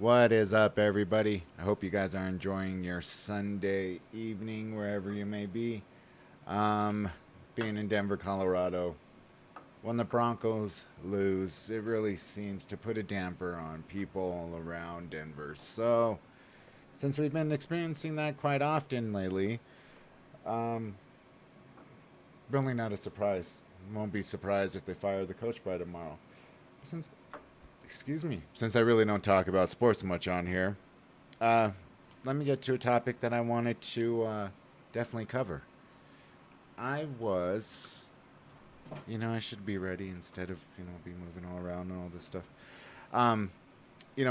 What is up, everybody? I hope you guys are enjoying your Sunday evening wherever you may be. Um, Being in Denver, Colorado, when the Broncos lose, it really seems to put a damper on people all around Denver. So, since we've been experiencing that quite often lately, um, really not a surprise. Won't be surprised if they fire the coach by tomorrow. Since, excuse me, since I really don't talk about sports much on here, Uh, let me get to a topic that I wanted to definitely cover. I was, I should be ready instead of, be moving all around and all this stuff. Um,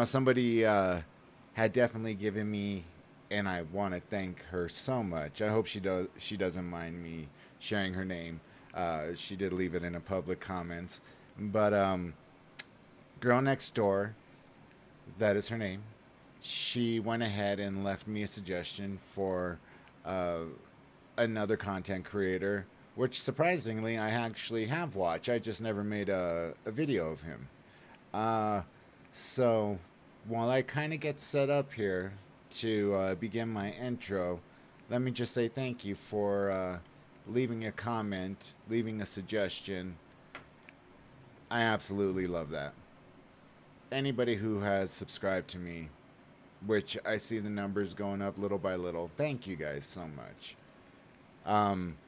Somebody had definitely given me, and I want to thank her so much. I hope she does. She doesn't mind me sharing her name. She did leave it in a public comments, but girl next door, that is her name. She went ahead and left me a suggestion for uh, another content creator, which surprisingly I actually have watched. I just never made a video of him. Uh, so while I kind of get set up here to begin my intro, let me just say thank you for leaving a comment, leaving a suggestion. I absolutely love that. Anybody who has subscribed to me, which I see the numbers going up little by little. Thank you guys so much. Um,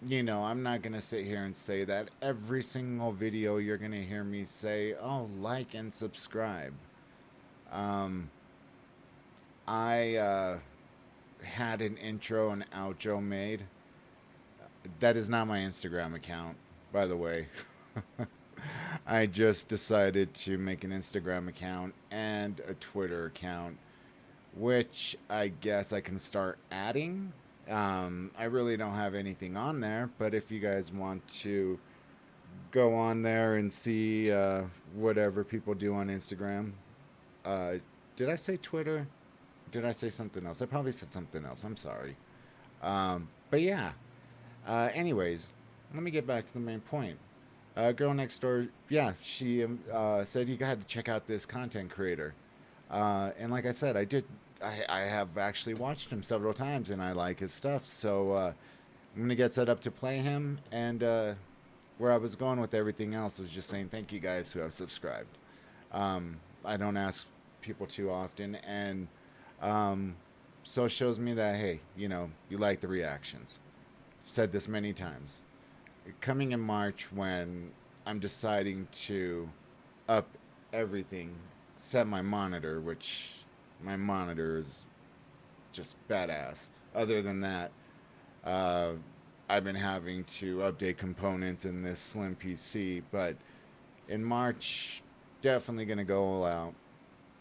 I'm not going to sit here and say that every single video you're going to hear me say, oh, like and subscribe. Um, I had an intro and outro made. That is not my Instagram account, by the way. I just decided to make an Instagram account and a Twitter account, which I guess I can start adding. I really don't have anything on there, but if you guys want to go on there and see whatever people do on Instagram, uh, did I say Twitter? Did I say something else? I probably said something else. I'm sorry. But yeah. Anyways, let me get back to the main point. Girl next door, yeah, she said you got to check out this content creator. And like I said, I did. I have actually watched him several times, and I like his stuff. So I'm gonna get set up to play him. And where I was going with everything else was just saying thank you guys who have subscribed. I don't ask people too often, and um, so it shows me that hey, you like the reactions. I've said this many times. Coming in March when I'm deciding to up everything, set my monitor, which my monitor is just badass. Other than that, uh, I've been having to update components in this slim PC, but in March, definitely gonna go all out,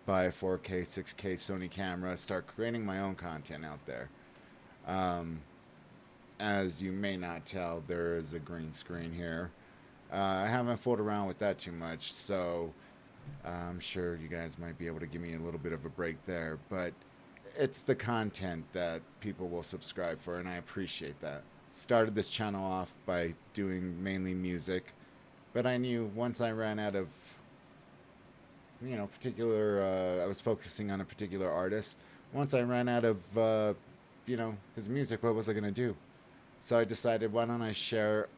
buy a 4K, 6K Sony camera, start creating my own content out there. Um, as you may not tell, there is a green screen here. I haven't fooled around with that too much, so I'm sure you guys might be able to give me a little bit of a break there. But it's the content that people will subscribe for, and I appreciate that. Started this channel off by doing mainly music, but I knew once I ran out of, I was focusing on a particular artist. Once I ran out of, his music, what was I going to do? So I decided, why don't I share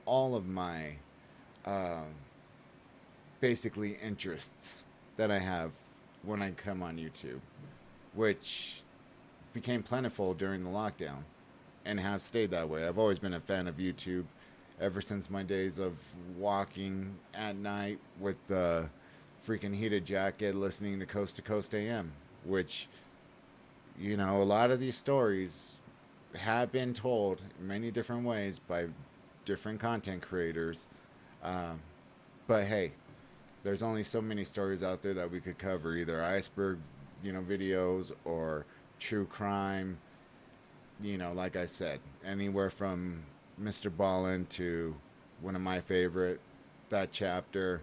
all of my uh, basically interests that I have when I come on YouTube, which became plentiful during the lockdown and have stayed that way. I've always been a fan of YouTube ever since my days of walking at night with the freaking heated jacket listening to Coast AM, which, a lot of these stories have been told in many different ways by different content creators. Um, but hey, there's only so many stories out there that we could cover, either iceberg, videos or true crime. Like I said, anywhere from Mr. Ballin to one of my favorite, that chapter.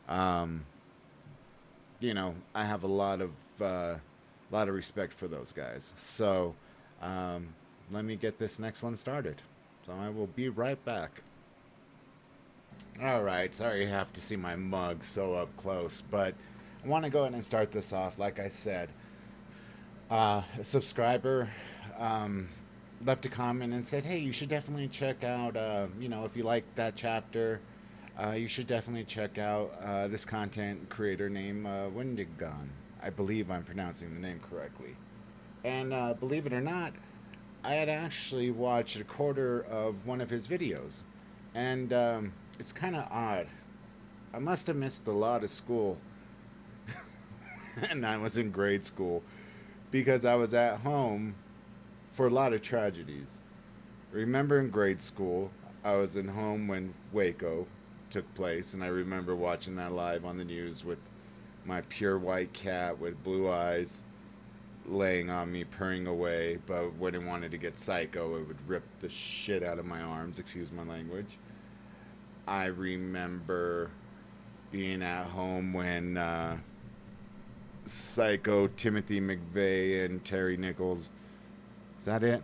Um, I have a lot of respect for those guys. So um, let me get this next one started. So I will be right back. All right, sorry you have to see my mug so up close, but I want to go ahead and start this off. Like I said, a subscriber left a comment and said, "Hey, you should definitely check out, if you like that chapter, you should definitely check out this content creator named Wendigoon." I believe I'm pronouncing the name correctly. And believe it or not, I had actually watched a quarter of one of his videos. And it's kind of odd. I must have missed a lot of school. And I was in grade school because I was at home for a lot of tragedies. Remember in grade school, I was in home when Waco took place, and I remember watching that live on the news with my pure white cat with blue eyes laying on me, purring away, but when it wanted to get psycho, it would rip the shit out of my arms, excuse my language. I remember being at home when Psycho, Timothy McVeigh, and Terry Nichols. Is that it?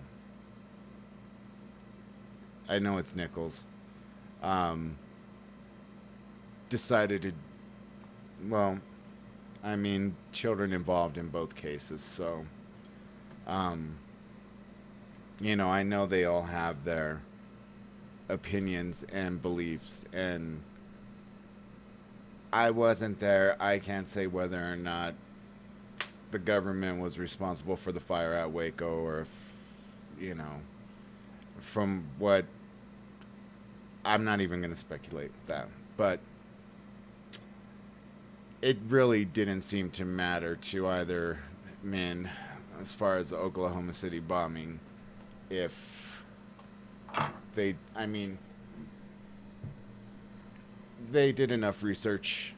I know it's Nichols. Decided to, well, I mean, children involved in both cases, so, I know they all have their opinions and beliefs, and I wasn't there. I can't say whether or not the government was responsible for the fire at Waco, or if, from what, I'm not even going to speculate that, but it really didn't seem to matter to either men as far as the Oklahoma City bombing, if they did enough research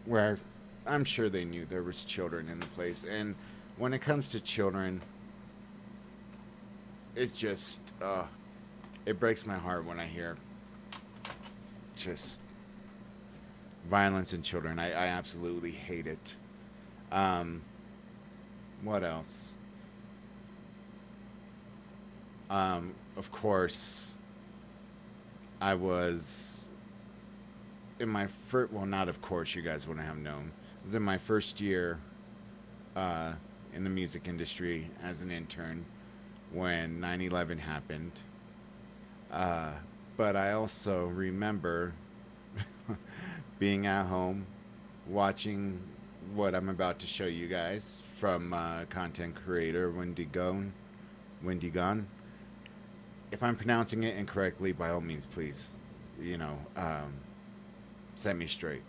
where I'm sure they knew there was children in the place. And when it comes to children, it just it breaks my heart when I hear just violence in children. I absolutely hate it. What else? Of course, I was in my first, well, not of course, you guys wouldn't have known. I was in my first year in the music industry as an intern when 9/11 happened. But I also remember being at home watching what I'm about to show you guys from content creator Wendigoon. If I'm pronouncing it incorrectly, by all means, please, set me straight.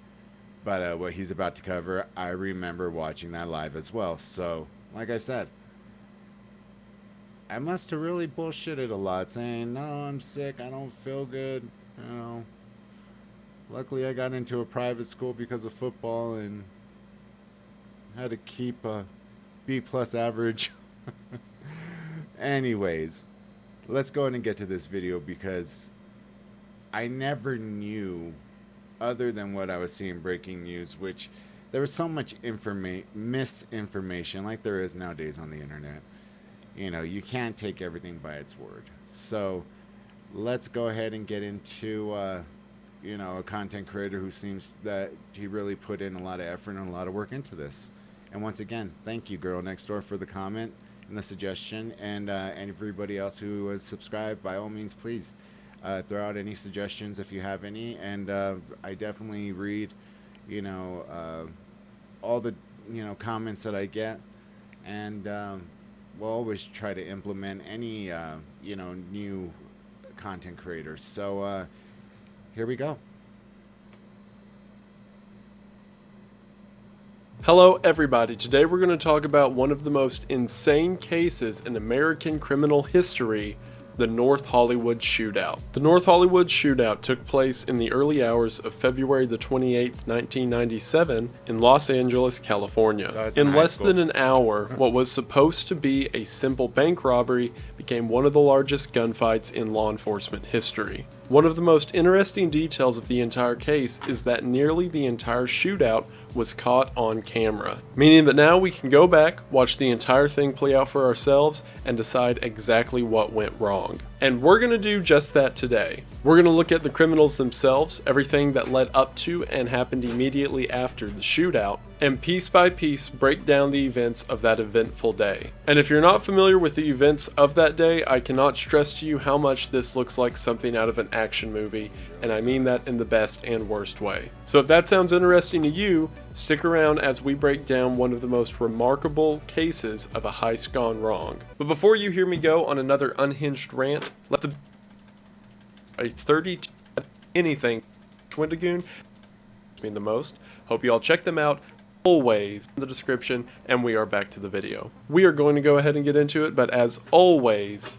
But what he's about to cover, I remember watching that live as well. So, like I said, I must have really bullshitted a lot, saying, "No, I'm sick, I don't feel good, Luckily, I got into a private school because of football and had to keep a B+ average." Anyways, let's go ahead and get to this video because I never knew, other than what I was seeing breaking news, which there was so much misinformation like there is nowadays on the internet. You can't take everything by its word. So let's go ahead and get into a content creator who seems that he really put in a lot of effort and a lot of work into this. And once again, thank you, Girl Next Door, for the comment and the suggestion, and everybody else who was subscribed. By all means, please throw out any suggestions if you have any, and I definitely read all the comments that I get, and we'll always try to implement any new content creators. So here we go. Hello everybody, today we're going to talk about one of the most insane cases in American criminal history, the North Hollywood Shootout. The North Hollywood Shootout took place in the early hours of February the 28th, 1997 in Los Angeles, California. In less than an hour, what was supposed to be a simple bank robbery became one of the largest gunfights in law enforcement history. One of the most interesting details of the entire case is that nearly the entire shootout was caught on camera, meaning that now we can go back, watch the entire thing play out for ourselves, and decide exactly what went wrong. And we're going to do just that today. We're going to look at the criminals themselves, everything that led up to and happened immediately after the shootout. and piece by piece break down the events of that eventful day. And if you're not familiar with the events of that day, I cannot stress to you how much this looks like something out of an action movie, and I mean that in the best and worst way. So if that sounds interesting to you, stick around as we break down one of the most remarkable cases of a heist gone wrong. But before you hear me go on another unhinged rant, let the a 32 anything Wendigoon mean the most. Hope you all check them out always in the description, and we are back to the video. We are going to go ahead and get into it, but as always,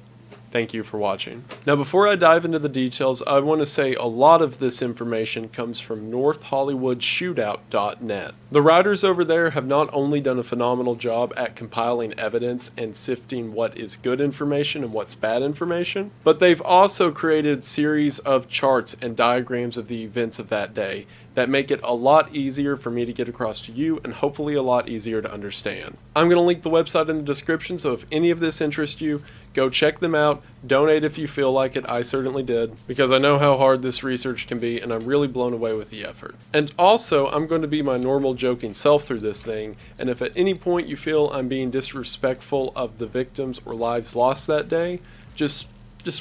thank you for watching. Now, before I dive into the details, I want to say a lot of this information comes from NorthHollywoodShootout.net. The writers over there have not only done a phenomenal job at compiling evidence and sifting what is good information and what's bad information, but they've also created series of charts and diagrams of the events of that day that make it a lot easier for me to get across to you and hopefully a lot easier to understand. I'm going to link the website in the description, so if any of this interests you, go check them out. Donate if you feel like it. I certainly did, because I know how hard this research can be, and I'm really blown away with the effort. And also, I'm going to be my normal joking self through this thing, and if at any point you feel I'm being disrespectful of the victims or lives lost that day, just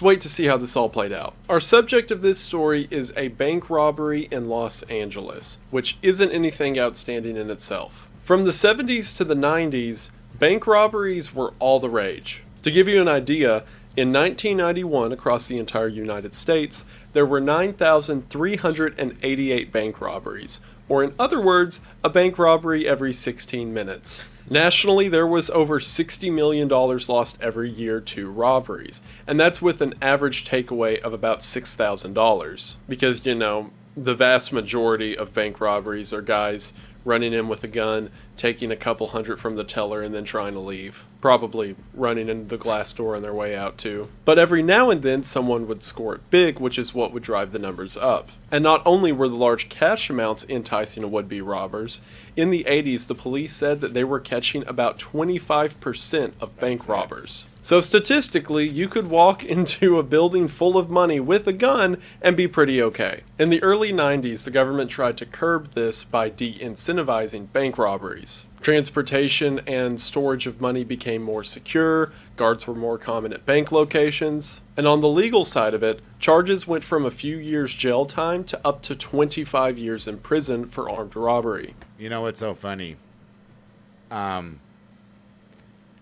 wait to see how this all played out. Our subject of this story is a bank robbery in Los Angeles, which isn't anything outstanding in itself. From the 70s to the 90s, bank robberies were all the rage. To give you an idea, in 1991, across the entire United States, there were 9,388 bank robberies, or in other words, a bank robbery every 16 minutes. Nationally, there was over $60 million lost every year to robberies, and that's with an average takeaway of about $6,000. Because, you know, the vast majority of bank robberies are guys running in with a gun, taking a couple hundred from the teller, and then trying to leave. Probably running into the glass door on their way out too. But every now and then someone would score it big, which is what would drive the numbers up. And not only were the large cash amounts enticing to would-be robbers, in the 80s the police said that they were catching about 25% of bank robbers. So statistically, you could walk into a building full of money with a gun and be pretty okay. In the early 90s, the government tried to curb this by de-incentivizing bank robberies. Transportation and storage of money became more secure, guards were more common at bank locations, and on the legal side of it, charges went from a few years jail time to up to 25 years in prison for armed robbery. You know what's so funny?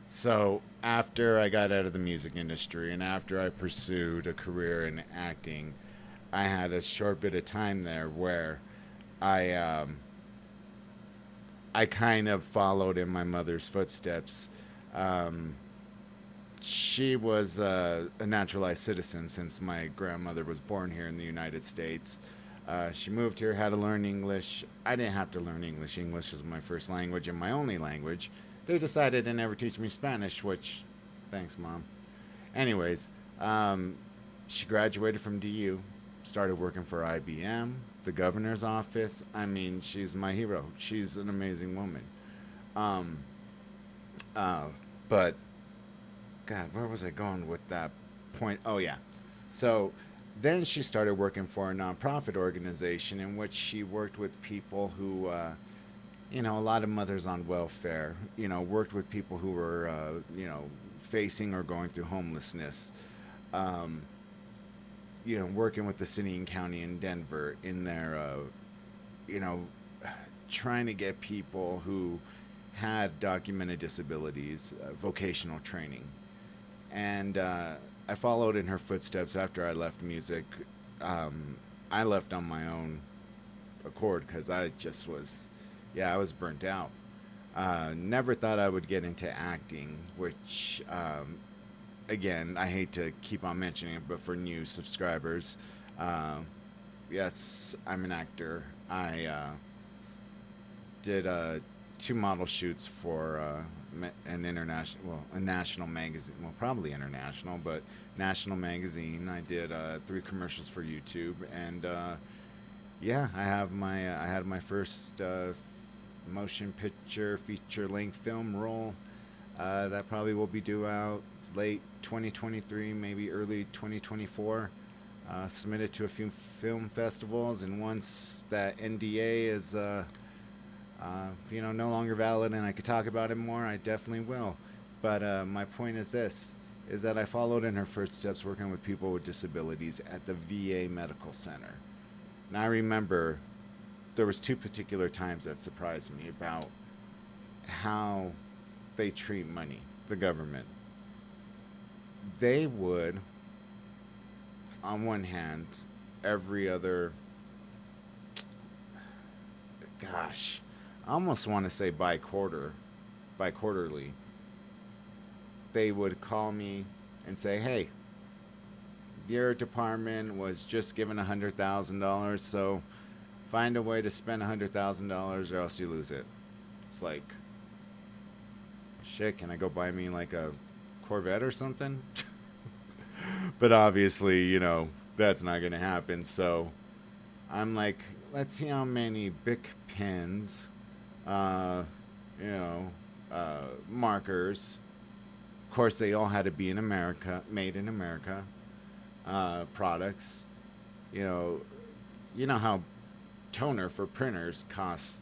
So after I got out of the music industry and after I pursued a career in acting, I had a short bit of time there where I kind of followed in my mother's footsteps. She was a naturalized citizen since my grandmother was born here in the United States. She moved here, had to learn English. I didn't have to learn English. English is my first language and my only language. They decided to never teach me Spanish, which, thanks, Mom. Anyways, she graduated from DU, started working for IBM, the governor's office. I mean, she's my hero. She's an amazing woman. But, God, where was I going with that point? Oh, yeah. So then she started working for a nonprofit organization in which she worked with people who, a lot of mothers on welfare, worked with people who were, facing or going through homelessness. Working with the city and county in Denver in their, trying to get people who had documented disabilities, vocational training. And I followed in her footsteps after I left music. I left on my own accord because I just was, I was burnt out. Never thought I would get into acting, which, again, I hate to keep on mentioning it, but for new subscribers, yes, I'm an actor. I did 2 model shoots for a national magazine. Well, probably international, but national magazine. I did 3 commercials for YouTube, and I had my first motion picture feature-length film role. That probably will be due out late 2023, maybe early 2024. Submitted to a few film festivals, and once that NDA is no longer valid and I could talk about it more, I definitely will. But my point is this, is that I followed in her footsteps working with people with disabilities at the VA Medical Center. And I remember there was two particular times that surprised me about how they treat money, the government. They would, on one hand, every other, gosh, I almost want to say by quarterly, they would call me and say, "Hey, your department was just given $100,000, so find a way to spend $100,000 or else you lose it." It's like, shit, can I go buy me like a Corvette or something? But obviously, that's not going to happen. So I'm like, let's see how many Bic pens, uh, you know, markers. Of course, they all had to be in America, made in America, products. You know, you know how toner for printers cost.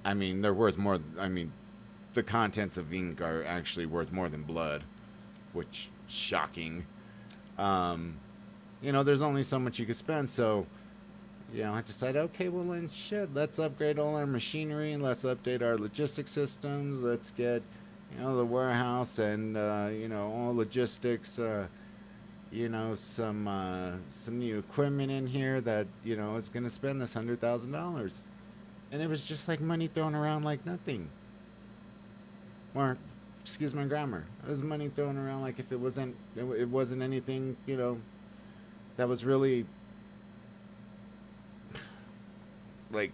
I mean, they're worth more. I mean, the contents of ink are actually worth more than blood, which shocking. Um, there's only so much you could spend, so I decided, okay, well then shit, let's upgrade all our machinery and let's update our logistics systems. Let's get the warehouse and all logistics. Some new equipment in here that is gonna spend this $100,000, and it was just like money thrown around like nothing. Or, excuse my grammar, it was money thrown around like if it wasn't anything that was really like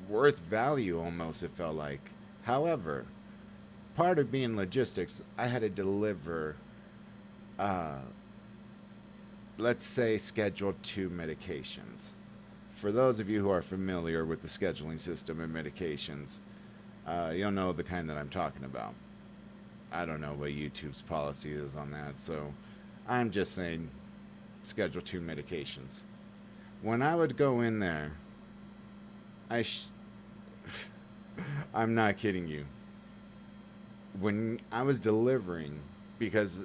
worth value. Almost, it felt like. However, part of being logistics, I had to deliver, uh, let's say, Schedule 2 medications. For those of you who are familiar with the scheduling system and medications, you'll know the kind that I'm talking about. I don't know what YouTube's policy is on that, so I'm just saying Schedule 2 medications. When I would go in there, I'm not kidding you. When I was delivering, because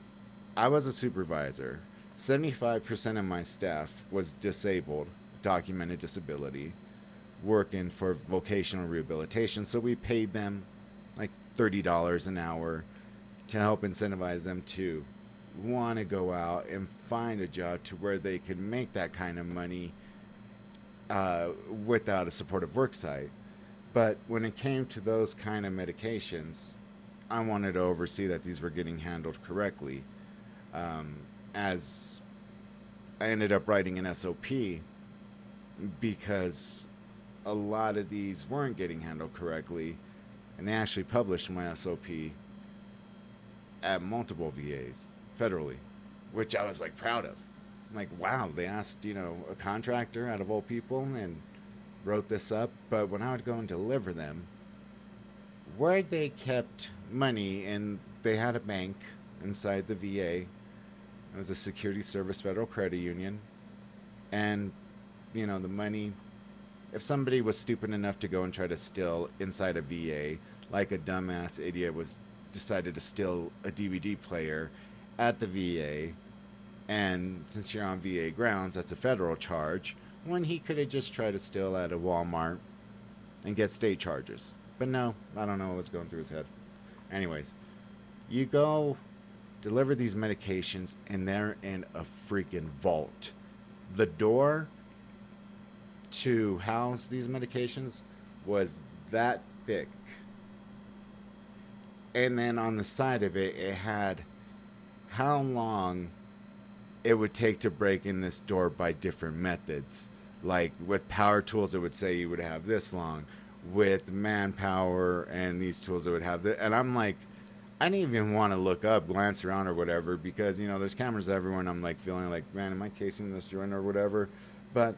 I was a supervisor, 75% of my staff was disabled, documented disability, working for vocational rehabilitation. So we paid them like $30 an hour to help incentivize them to want to go out and find a job to where they could make that kind of money without a supportive work site. But when it came to those kind of medications, I wanted to oversee that these were getting handled correctly. As I ended up writing an SOP because a lot of these weren't getting handled correctly, and they actually published my SOP at multiple VAs federally, which I was like proud of. I'm like, wow, they asked, a contractor out of all people and wrote this up. But when I would go and deliver them, where they kept money, and they had a bank inside the VA. It was a security service federal credit union. And, the money, if somebody was stupid enough to go and try to steal inside a VA, like a dumbass idiot was decided to steal a DVD player at the VA, and since you're on VA grounds, that's a federal charge, when he could have just tried to steal at a Walmart and get state charges. But no, I don't know what was going through his head. Anyways, you go deliver these medications, and they're in a freaking vault. The door to house these medications was that thick. And then on the side of it, it had how long it would take to break in this door by different methods. Like with power tools, it would say you would have this long. With manpower and these tools, it would have this. And I'm like, I didn't even want to look up, glance around or whatever, because, there's cameras everywhere, and I'm like feeling like, man, am I casing this joint or whatever? But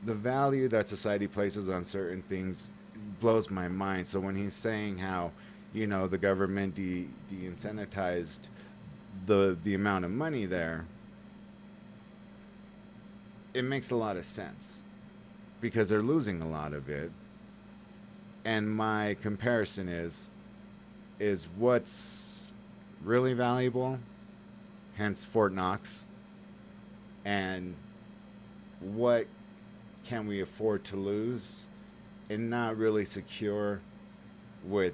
the value that society places on certain things blows my mind. So when he's saying how, the government de-incentivized the amount of money there, it makes a lot of sense because they're losing a lot of it. And my comparison is what's really valuable, hence Fort Knox, and what can we afford to lose and not really secure with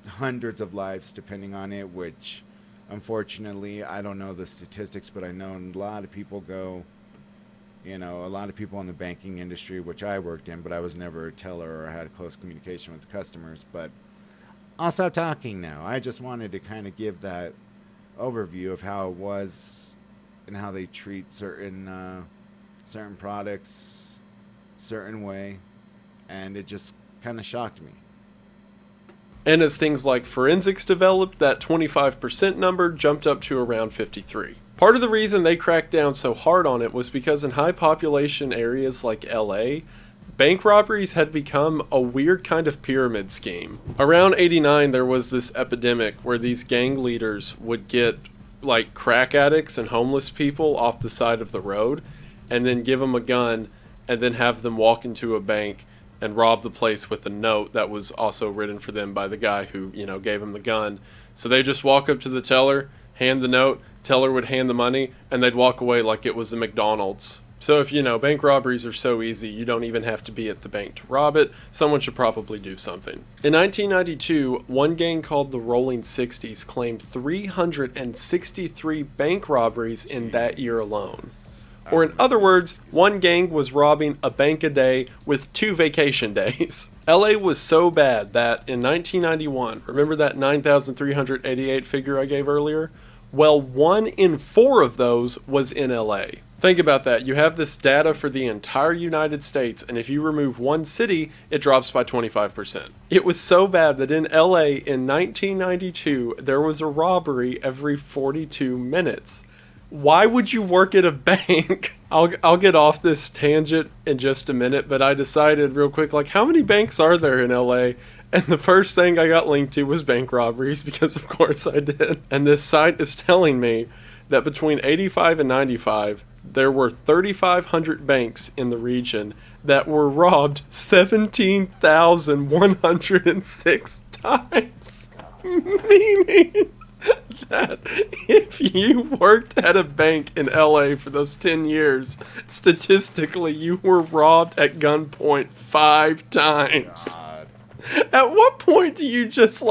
hundreds of lives depending on it, which unfortunately I don't know the statistics, but I know a lot of people go, a lot of people in the banking industry, which I worked in, but I was never a teller or had close communication with customers. But I'll stop talking now. I just wanted to kind of give that overview of how it was and how they treat certain products certain way, and it just kind of shocked me. And as things like forensics developed, that 25% number jumped up to around 53. Part of the reason they cracked down so hard on it was because in high population areas like LA, bank robberies had become a weird kind of pyramid scheme. Around 89, there was this epidemic where these gang leaders would get like crack addicts and homeless people off the side of the road and then give them a gun and then have them walk into a bank and rob the place with a note that was also written for them by the guy who, gave them the gun. So they just walk up to the teller, hand the note, teller would hand the money, and they'd walk away like it was a McDonald's. So if, bank robberies are so easy, you don't even have to be at the bank to rob it. Someone should probably do something. In 1992, one gang called the Rolling 60s claimed 363 bank robberies in that year alone. Or in other words, one gang was robbing a bank a day with 2 vacation days. LA was so bad that in 1991, remember that 9,388 figure I gave earlier? Well, 1 in 4 of those was in LA. Think about that. You have this data for the entire United States, and if you remove one city, it drops by 25%. It was so bad that in LA in 1992, there was a robbery every 42 minutes. Why would you work at a bank? I'll get off this tangent in just a minute, but I decided real quick, how many banks are there in LA? And the first thing I got linked to was bank robberies, because of course I did. And this site is telling me that between 85 and 95, there were 3,500 banks in the region that were robbed 17,106 times. Meaning that if you worked at a bank in LA for those 10 years, statistically you were robbed at gunpoint 5 times. God. At what point do you just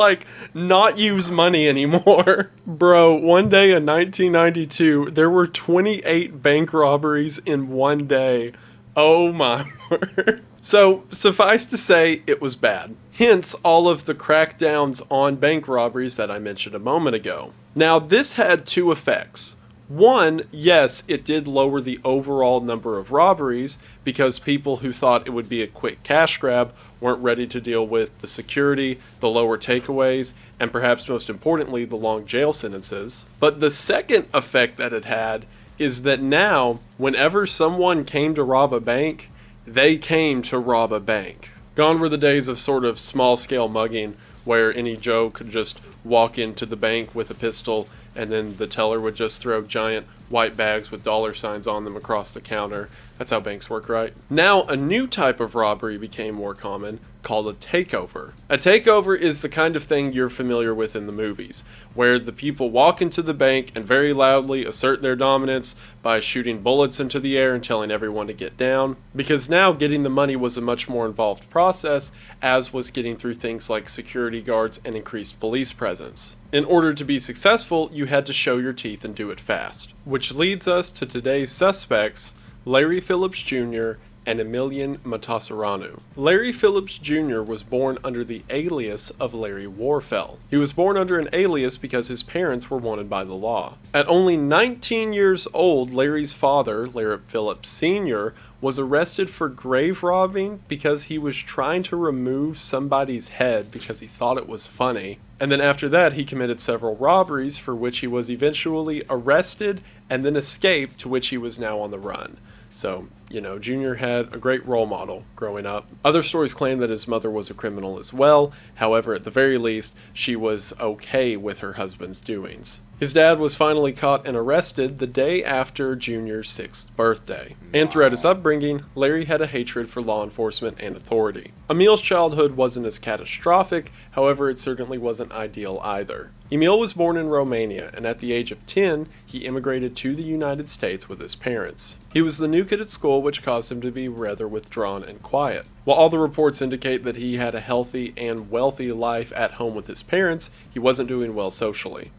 not use money anymore? Bro, one day in 1992, there were 28 bank robberies in one day. Oh my word. So, suffice to say, it was bad. Hence, all of the crackdowns on bank robberies that I mentioned a moment ago. Now, this had 2 effects. One, yes, it did lower the overall number of robberies because people who thought it would be a quick cash grab weren't ready to deal with the security, the lower takeaways, and perhaps most importantly, the long jail sentences. But the second effect that it had is that now, whenever someone came to rob a bank, they came to rob a bank. Gone were the days of sort of small-scale mugging where any Joe could just walk into the bank with a pistol and then the teller would just throw giant white bags with dollar signs on them across the counter. That's how banks work, right? Now, a new type of robbery became more common, called a takeover. A takeover is the kind of thing you're familiar with in the movies, where the people walk into the bank and very loudly assert their dominance by shooting bullets into the air and telling everyone to get down. Because now getting the money was a much more involved process, as was getting through things like security guards and increased police presence. In order to be successful, you had to show your teeth and do it fast. Which leads us to today's suspects, Larry Phillips Jr. and Emilian Matasareanu. Larry Phillips Jr. was born under the alias of Larry Warfel. He was born under an alias because his parents were wanted by the law. At only 19 years old, Larry's father, Larry Phillips Sr., was arrested for grave robbing because he was trying to remove somebody's head because he thought it was funny. And then after that, he committed several robberies for which he was eventually arrested and then escaped, to which he was now on the run. So Junior had a great role model growing up. Other stories claim that his mother was a criminal as well. However, at the very least, she was okay with her husband's doings. His dad was finally caught and arrested the day after Junior's 6th birthday. And throughout his upbringing, Larry had a hatred for law enforcement and authority. Emil's childhood wasn't as catastrophic, however, it certainly wasn't ideal either. Emil was born in Romania, and at the age of 10, he immigrated to the United States with his parents. He was the new kid at school, which caused him to be rather withdrawn and quiet. While all the reports indicate that he had a healthy and wealthy life at home with his parents, he wasn't doing well socially.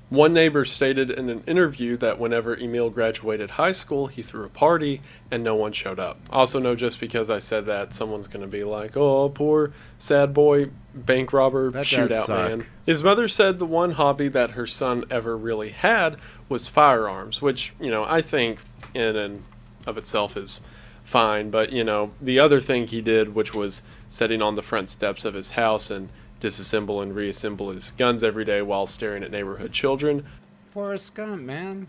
One neighbor stated in an interview that whenever Emil graduated high school, he threw a party and no one showed up. Also know just because I said that, someone's going to be like, oh, poor sad boy bank robber shootout man. His mother said the one hobby that her son ever really had was firearms, which, I think in and of itself is fine. But, the other thing he did, which was sitting on the front steps of his house and disassemble and reassemble his guns every day while staring at neighborhood children. Forrest Gump, man.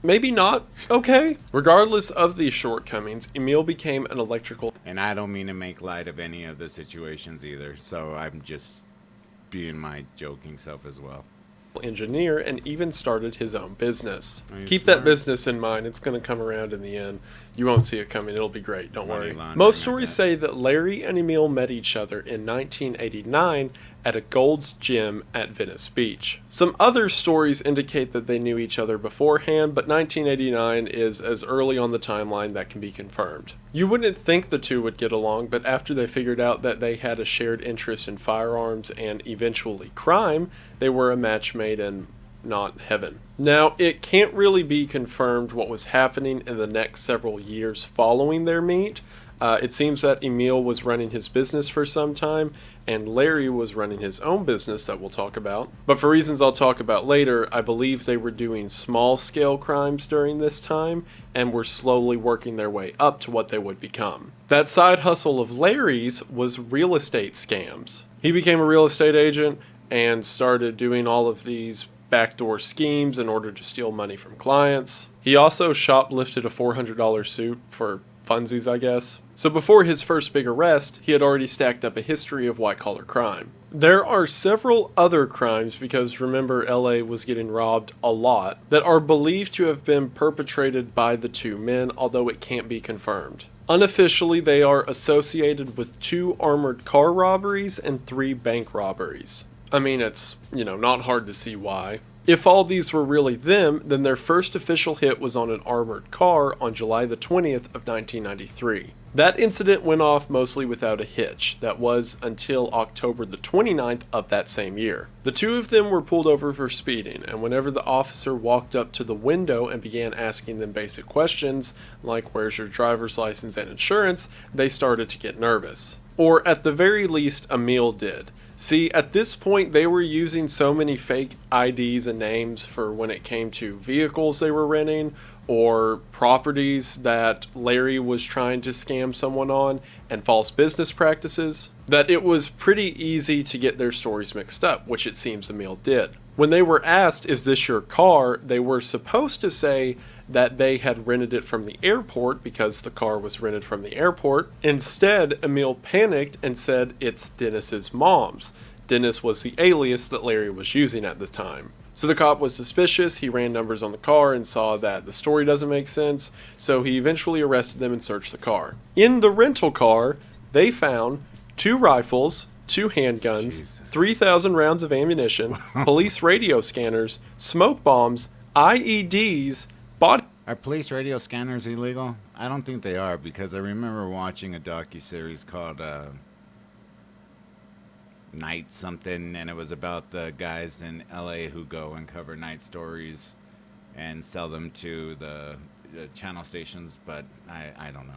Maybe not okay. Regardless of these shortcomings, Emil became an electrical. And I don't mean to make light of any of the situations either, so I'm just being my joking self as well. Engineer and even started his own business. Smart. Keep that business in mind. It's going to come around in the end. You won't see it coming. It'll be great. Don't worry. Most stories say that Larry and Emil met each other in 1989 at a Gold's Gym at Venice Beach. Some other stories indicate that they knew each other beforehand, but 1989 is as early on the timeline that can be confirmed. You wouldn't think the two would get along, but after they figured out that they had a shared interest in firearms and eventually crime, they were a match made in not heaven. Now, it can't really be confirmed what was happening in the next several years following their meet. It seems that Emil was running his business for some time, and Larry was running his own business that we'll talk about. But for reasons I'll talk about later, I believe they were doing small-scale crimes during this time, and were slowly working their way up to what they would become. That side hustle of Larry's was real estate scams. He became a real estate agent and started doing all of these backdoor schemes in order to steal money from clients. He also shoplifted a $400 suit for funsies, I guess. So before his first big arrest, he had already stacked up a history of white-collar crime. There are several other crimes, because remember LA was getting robbed a lot, that are believed to have been perpetrated by the two men, although it can't be confirmed. Unofficially, they are associated with 2 armored car robberies and 3 bank robberies. I mean, it's, not hard to see why. If all these were really them, then their first official hit was on an armored car on July the 20th of 1993. That incident went off mostly without a hitch. That was until October the 29th of that same year. The 2 of them were pulled over for speeding, and whenever the officer walked up to the window and began asking them basic questions, like where's your driver's license and insurance, they started to get nervous. Or at the very least, Emil did. See, at this point, they were using so many fake IDs and names for when it came to vehicles they were renting or properties that Larry was trying to scam someone on and false business practices, that it was pretty easy to get their stories mixed up, which it seems Emil did. When they were asked, is this your car, they were supposed to say that they had rented it from the airport because the car was rented from the airport. Instead, Emil panicked and said it's Dennis's mom's. Dennis was the alias that Larry was using at the time. So the cop was suspicious, he ran numbers on the car and saw that the story doesn't make sense, so he eventually arrested them and searched the car. In the rental car, they found 2 rifles, 2 handguns, 3,000 rounds of ammunition, police radio scanners, smoke bombs, IEDs, body... Are police radio scanners illegal? I don't think they are, because I remember watching a docuseries called Night something, and it was about the guys in LA who go and cover night stories and sell them to the channel stations, but I don't know.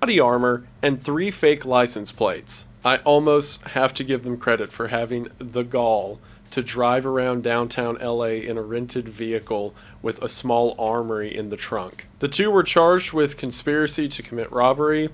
Body armor, and 3 fake license plates. I almost have to give them credit for having the gall to drive around downtown LA in a rented vehicle with a small armory in the trunk. The 2 were charged with conspiracy to commit robbery,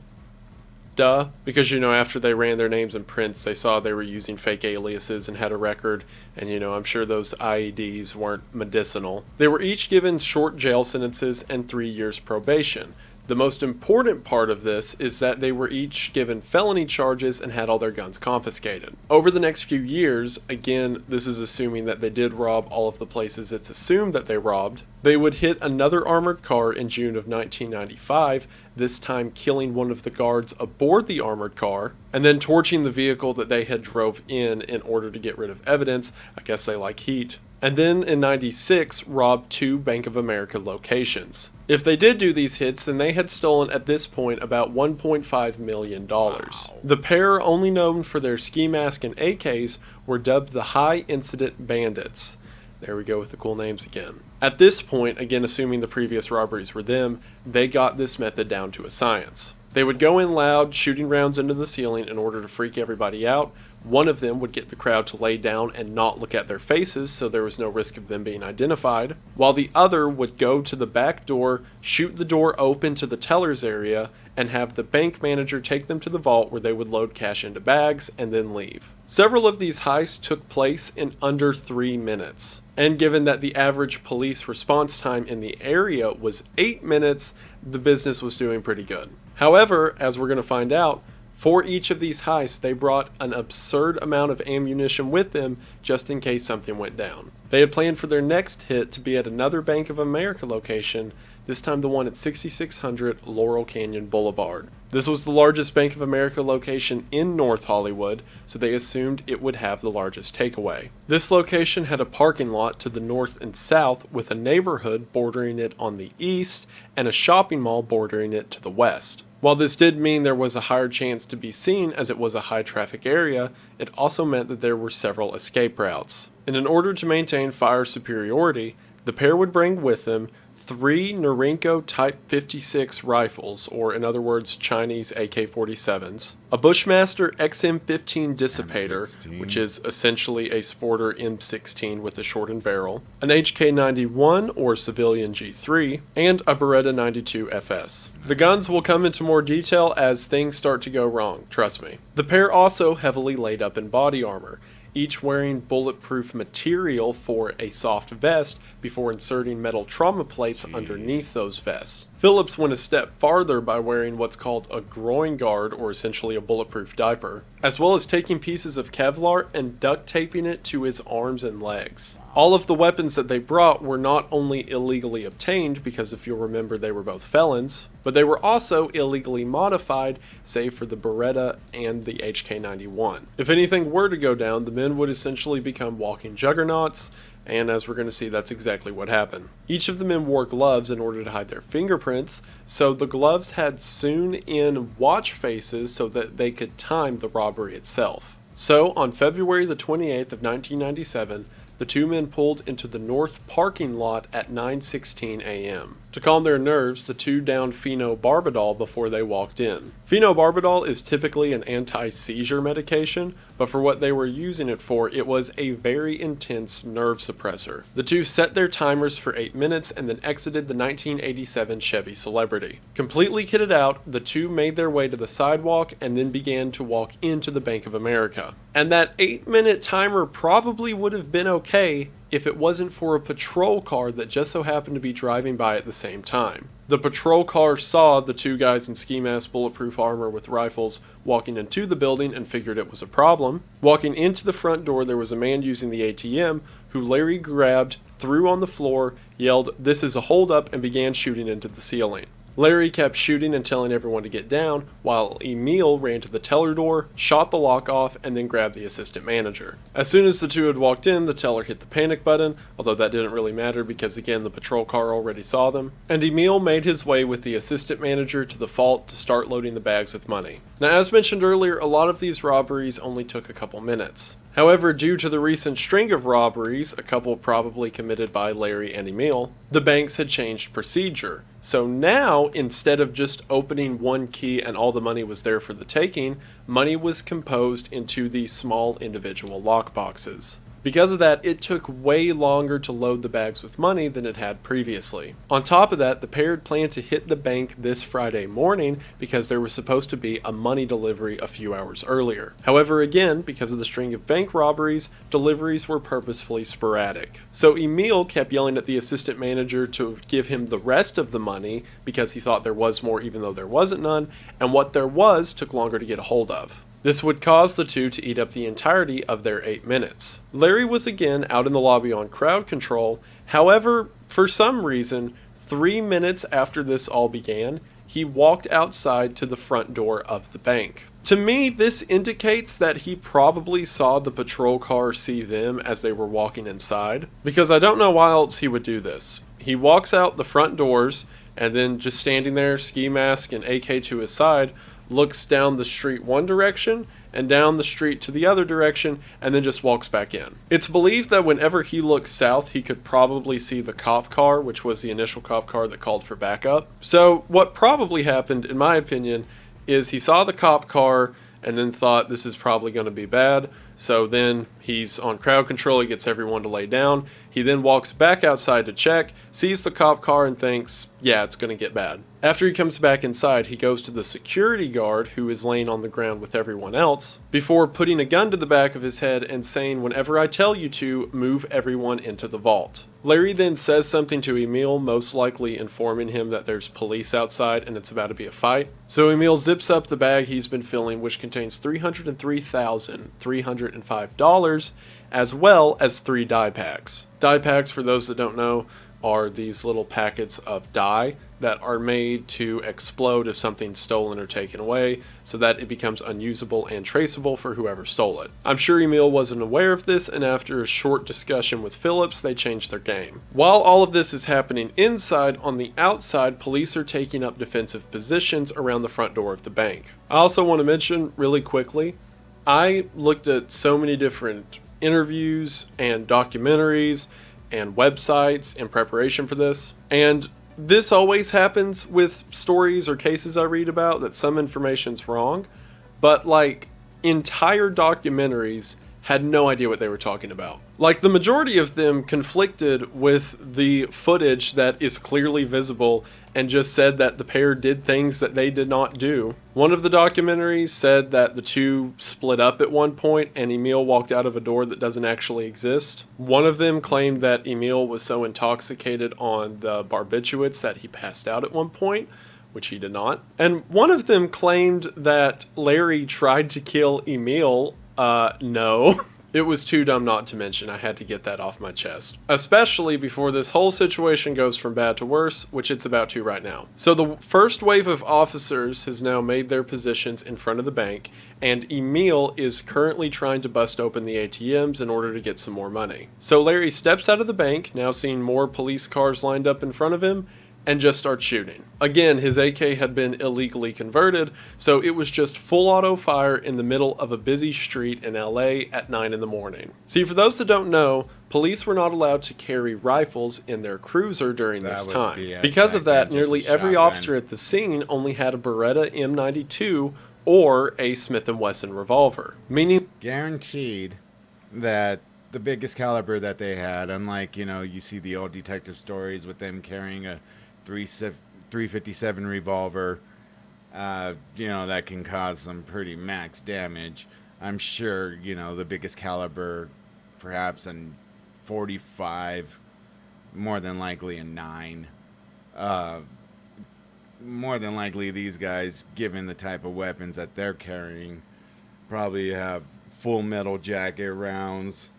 Duh, because, after they ran their names in prints, they saw they were using fake aliases and had a record, and, I'm sure those IEDs weren't medicinal. They were each given short jail sentences and 3 years probation. The most important part of this is that they were each given felony charges and had all their guns confiscated. Over the next few years, again, this is assuming that they did rob all of the places it's assumed that they robbed, they would hit another armored car in June of 1995, this time killing one of the guards aboard the armored car, and then torching the vehicle that they had drove in order to get rid of evidence. I guess they like heat. And then in 96, robbed 2 Bank of America locations. If they did do these hits, then they had stolen at this point about $1.5 million. Wow. The pair, only known for their ski mask and AKs, were dubbed the High Incident Bandits. There we go with the cool names again. At this point, again assuming the previous robberies were them, they got this method down to a science. They would go in loud, shooting rounds into the ceiling in order to freak everybody out. One of them would get the crowd to lay down and not look at their faces, so there was no risk of them being identified, while the other would go to the back door, shoot the door open to the teller's area, and have the bank manager take them to the vault where they would load cash into bags and then leave. Several of these heists took place in under 3 minutes, and given that the average police response time in the area was 8 minutes, the business was doing pretty good. However, as we're going to find out, for each of these heists, they brought an absurd amount of ammunition with them just in case something went down. They had planned for their next hit to be at another Bank of America location, this time the one at 6600 Laurel Canyon Boulevard. This was the largest Bank of America location in North Hollywood, so they assumed it would have the largest takeaway. This location had a parking lot to the north and south with a neighborhood bordering it on the east and a shopping mall bordering it to the west. While this did mean there was a higher chance to be seen as it was a high traffic area, it also meant that there were several escape routes. And in order to maintain fire superiority, the pair would bring with them 3 Norinco Type 56 rifles, or in other words, Chinese AK-47s, a Bushmaster XM15 dissipator, M16. which is essentially a Sporter M16 with a shortened barrel, an HK91 or civilian G3, and a Beretta 92 FS. The guns will come into more detail as things start to go wrong, trust me. The pair also heavily laid up in body armor, each wearing bulletproof material for a soft vest before inserting metal trauma plates underneath those vests. Phillips went a step farther by wearing what's called a groin guard, or essentially a bulletproof diaper, as well as taking pieces of Kevlar and duct taping it to his arms and legs. All of the weapons that they brought were not only illegally obtained, because if you'll remember they were both felons, but they were also illegally modified, save for the Beretta and the HK91. If anything were to go down, the men would essentially become walking juggernauts, and as we're going to see, that's exactly what happened. Each of the men wore gloves in order to hide their fingerprints, so the gloves had sewn-in watch faces so that they could time the robbery itself. So, on February the 28th of 1997, the 2 men pulled into the north parking lot at 9:16 a.m. To calm their nerves, the 2 downed phenobarbital before they walked in. Phenobarbital is typically an anti-seizure medication, but for what they were using it for, it was a very intense nerve suppressor. The 2 set their timers for 8 minutes and then exited the 1987 Chevy Celebrity. Completely kitted out, the 2 made their way to the sidewalk and then began to walk into the Bank of America. And that 8-minute timer probably would have been okay if it wasn't for a patrol car that just so happened to be driving by at the same time. The patrol car saw the 2 guys in ski mask, bulletproof armor with rifles walking into the building and figured it was a problem. Walking into the front door, there was a man using the ATM who Larry grabbed, threw on the floor, yelled, "This is a holdup," and began shooting into the ceiling. Larry kept shooting and telling everyone to get down, while Emil ran to the teller door, shot the lock off, and then grabbed the assistant manager. As soon as the 2 had walked in, the teller hit the panic button, although that didn't really matter because again the patrol car already saw them, and Emil made his way with the assistant manager to the vault to start loading the bags with money. Now, as mentioned earlier, a lot of these robberies only took a couple minutes. However, due to the recent string of robberies, a couple probably committed by Larry and Emil, the banks had changed procedure. So now, instead of just opening one key and all the money was there for the taking, money was composed into these small individual lockboxes. Because of that, it took way longer to load the bags with money than it had previously. On top of that, the pair had planned to hit the bank this Friday morning because there was supposed to be a money delivery a few hours earlier. However, again, because of the string of bank robberies, deliveries were purposefully sporadic. So Emil kept yelling at the assistant manager to give him the rest of the money because he thought there was more even though there wasn't none, and what there was took longer to get a hold of. This would cause the two to eat up the entirety of their 8 minutes. Larry was again out in the lobby on crowd control. However, for some reason, 3 minutes after this all began, he walked outside to the front door of the bank. To me, this indicates that he probably saw the patrol car see them as they were walking inside, because I don't know why else he would do this. He walks out the front doors and then just standing there, ski mask and AK to his side, looks down the street one direction and down the street to the other direction and then just walks back in. It's believed that whenever he looked south, he could probably see the cop car, which was the initial cop car that called for backup. So what probably happened, in my opinion, is he saw the cop car and then thought this is probably going to be bad. So then he's on crowd control, he gets everyone to lay down. He then walks back outside to check, sees the cop car and thinks, yeah, it's going to get bad. After he comes back inside, he goes to the security guard who is laying on the ground with everyone else before putting a gun to the back of his head and saying, whenever I tell you to, move everyone into the vault. Larry then says something to Emil, most likely informing him that there's police outside and it's about to be a fight. So Emil zips up the bag he's been filling, which contains $303,305, as well as 3 dye packs. Dye packs, for those that don't know, are these little packets of dye that are made to explode if something's stolen or taken away, so that it becomes unusable and traceable for whoever stole it. I'm sure Emil wasn't aware of this, and after a short discussion with Phillips, they changed their game. While all of this is happening inside, on the outside, police are taking up defensive positions around the front door of the bank. I also want to mention really quickly, I looked at so many different interviews and documentaries and websites in preparation for this, and this always happens with stories or cases I read about, that some information's wrong, but like entire documentaries had no idea what they were talking about. Like, the majority of them conflicted with the footage that is clearly visible and just said that the pair did things that they did not do. One of the documentaries said that the two split up at one point and Emil walked out of a door that doesn't actually exist. One of them claimed that Emil was so intoxicated on the barbiturates that he passed out at one point, which he did not. And one of them claimed that Larry tried to kill Emil. No. It was too dumb not to mention. I had to get that off my chest. Especially before this whole situation goes from bad to worse, which it's about to right now. So the first wave of officers has now made their positions in front of the bank, and Emil is currently trying to bust open the ATMs in order to get some more money. So Larry steps out of the bank, now seeing more police cars lined up in front of him, and just starts shooting. Again, his AK had been illegally converted, so it was just full auto fire in the middle of a busy street in LA at 9 in the morning. See, for those that don't know, police were not allowed to carry rifles in their cruiser during this time. BS. Because of that, Just nearly a every shotgun. officer at the scene only had a Beretta M92 or a Smith & Wesson revolver, meaning Guaranteed that the biggest caliber that they had, unlike, you see the old detective stories with them carrying a 357 revolver, that can cause some pretty max damage. I'm sure, the biggest caliber, perhaps a 45, more than likely a 9. More than likely these guys, given the type of weapons that they're carrying, probably have full metal jacket rounds,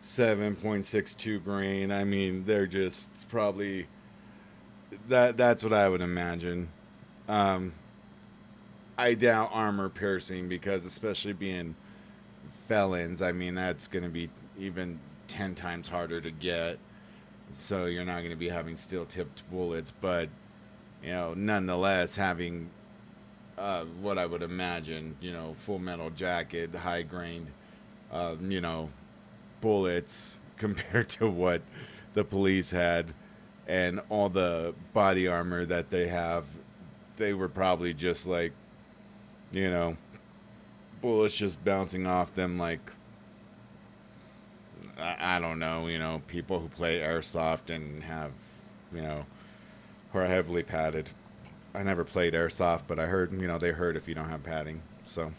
7.62 grain. I mean, they're just probably... That's what I would imagine. I doubt armor piercing, because especially being felons, I mean, that's going to be even 10 times harder to get. So you're not going to be having steel-tipped bullets, but nonetheless, having what I would imagine, full metal jacket, high-grained, bullets compared to what the police had. And all the body armor that they have, they were probably just like, bullets just bouncing off them like, I don't know, people who play airsoft and have, who are heavily padded. I never played airsoft, but I heard, they hurt if you don't have padding. So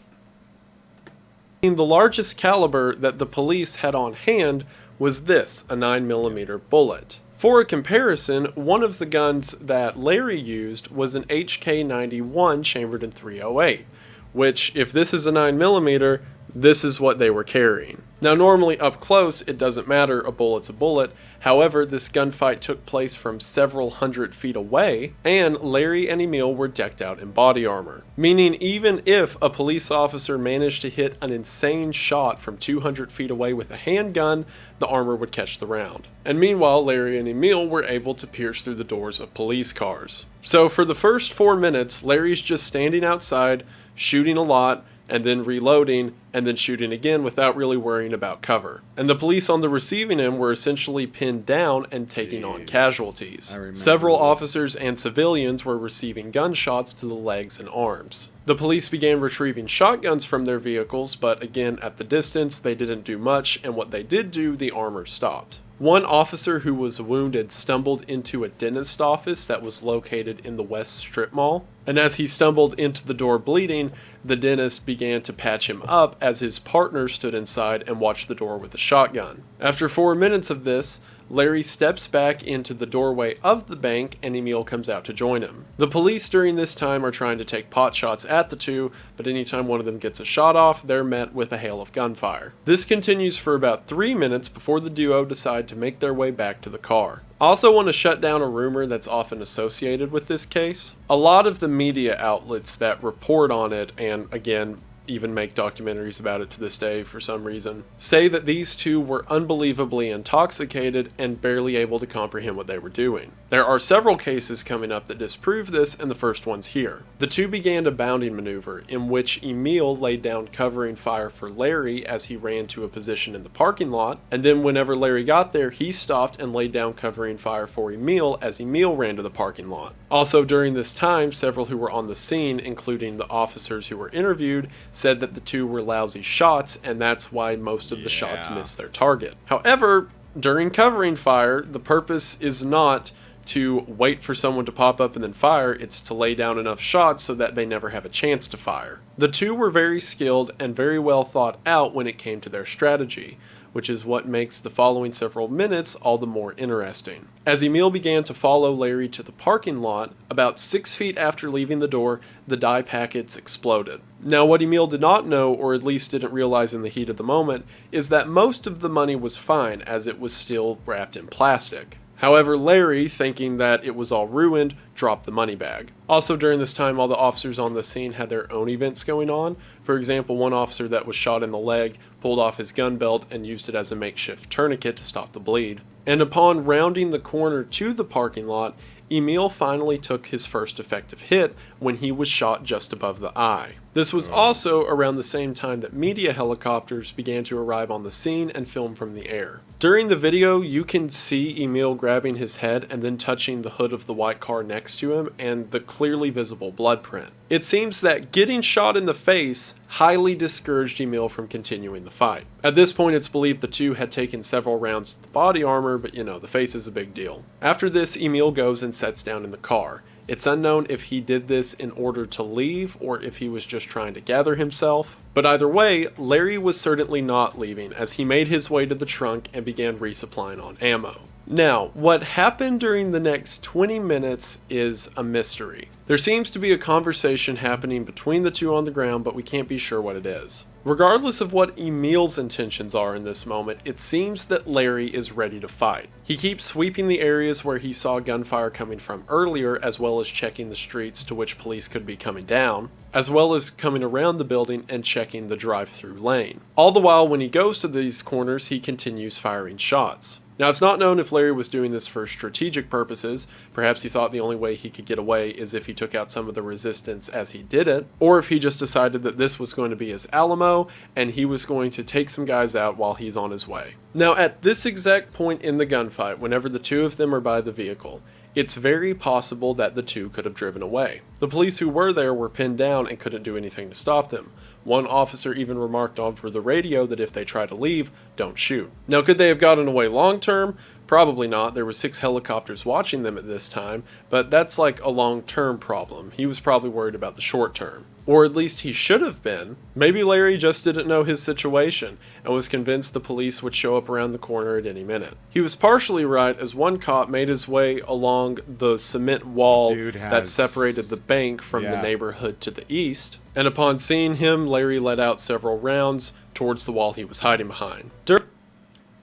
The largest caliber that the police had on hand was this, a 9mm bullet. For a comparison, one of the guns that Larry used was an HK-91 chambered in .308, which, if this is a 9mm, this is what they were carrying. Now normally up close it doesn't matter, a bullet's a bullet. However, this gunfight took place from several hundred feet away, and Larry and Emil were decked out in body armor. Meaning even if a police officer managed to hit an insane shot from 200 feet away with a handgun, the armor would catch the round. And meanwhile, Larry and Emil were able to pierce through the doors of police cars. So for the first 4 minutes, Larry's just standing outside, shooting a lot, and then reloading, and then shooting again without really worrying about cover. And the police on the receiving end were essentially pinned down and taking on casualties. Several officers and civilians were receiving gunshots to the legs and arms. The police began retrieving shotguns from their vehicles, but again, at the distance, they didn't do much, and what they did do, the armor stopped. One officer who was wounded stumbled into a dentist office that was located in the West Strip Mall, and as he stumbled into the door bleeding, the dentist began to patch him up as his partner stood inside and watched the door with a shotgun. After 4 minutes of this, Larry steps back into the doorway of the bank and Emil comes out to join him. The police during this time are trying to take pot shots at the two, but anytime one of them gets a shot off, they're met with a hail of gunfire. This continues for about 3 minutes before the duo decide to make their way back to the car. I also want to shut down a rumor that's often associated with this case. A lot of the media outlets that report on it, and again, even make documentaries about it to this day for some reason, say that these two were unbelievably intoxicated and barely able to comprehend what they were doing. There are several cases coming up that disprove this, and the first one's here. The two began a bounding maneuver in which Emil laid down covering fire for Larry as he ran to a position in the parking lot, and then whenever Larry got there, he stopped and laid down covering fire for Emil as Emil ran to the parking lot. Also during this time, several who were on the scene, including the officers who were interviewed, said that the two were lousy shots, and that's why most of the shots missed their target. However, during covering fire, the purpose is not to wait for someone to pop up and then fire, it's to lay down enough shots so that they never have a chance to fire. The two were very skilled and very well thought out when it came to their strategy, which is what makes the following several minutes all the more interesting. As Emil began to follow Larry to the parking lot, about 6 feet after leaving the door, the dye packets exploded. Now what Emil did not know, or at least didn't realize in the heat of the moment, is that most of the money was fine as it was still wrapped in plastic. However, Larry, thinking that it was all ruined, dropped the money bag. Also during this time, all the officers on the scene had their own events going on. For example, one officer that was shot in the leg pulled off his gun belt and used it as a makeshift tourniquet to stop the bleed. And upon rounding the corner to the parking lot, Emil finally took his first effective hit when he was shot just above the eye. This was also around the same time that media helicopters began to arrive on the scene and film from the air. During the video, you can see Emil grabbing his head and then touching the hood of the white car next to him and the clearly visible blood print. It seems that getting shot in the face highly discouraged Emil from continuing the fight. At this point, it's believed the two had taken several rounds to the body armor, but the face is a big deal. After this, Emil goes and sets down in the car. It's unknown if he did this in order to leave or if he was just trying to gather himself. But either way, Larry was certainly not leaving as he made his way to the trunk and began resupplying on ammo. Now, what happened during the next 20 minutes is a mystery. There seems to be a conversation happening between the two on the ground, but we can't be sure what it is. Regardless of what Emil's intentions are in this moment, it seems that Larry is ready to fight. He keeps sweeping the areas where he saw gunfire coming from earlier, as well as checking the streets to which police could be coming down, as well as coming around the building and checking the drive-through lane. All the while, when he goes to these corners, he continues firing shots. Now, it's not known if Larry was doing this for strategic purposes. Perhaps he thought the only way he could get away is if he took out some of the resistance as he did it, or if he just decided that this was going to be his Alamo and he was going to take some guys out while he's on his way. Now, at this exact point in the gunfight, whenever the two of them are by the vehicle, it's very possible that the two could have driven away. The police who were there were pinned down and couldn't do anything to stop them. One officer even remarked over the radio that if they try to leave, don't shoot. Now, could they have gotten away long term? Probably not. There were 6 helicopters watching them at this time, but that's like a long-term problem. He was probably worried about the short term. Or at least he should have been. Maybe Larry just didn't know his situation and was convinced the police would show up around the corner at any minute. He was partially right, as one cop made his way along the cement wall that separated the bank from the neighborhood to the east, and upon seeing him, Larry let out several rounds towards the wall he was hiding behind.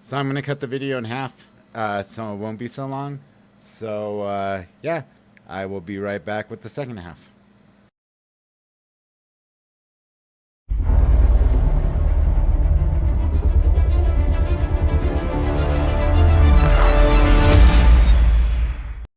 So I'm going to cut the video in half, so it won't be so long. So, yeah, I will be right back with the second half.